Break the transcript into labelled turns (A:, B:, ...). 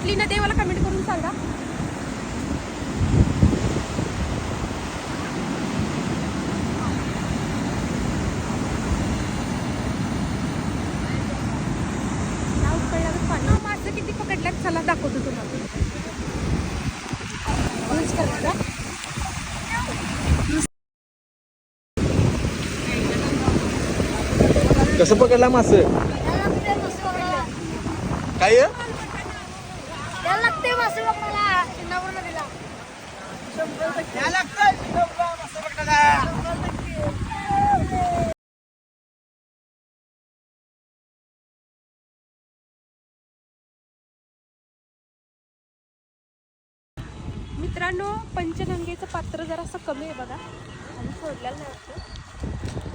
A: कुठली नदी मला कमेंट करून सांगा. मासे किती पकडल्यात चला दाखवतो तुम्हाला.
B: कसं पकडला मास काय
A: मित्रांनो पंचगंगेचं पात्र जरा असं कमी आहे बघा आणि सोडलेलं नाही वाटतं.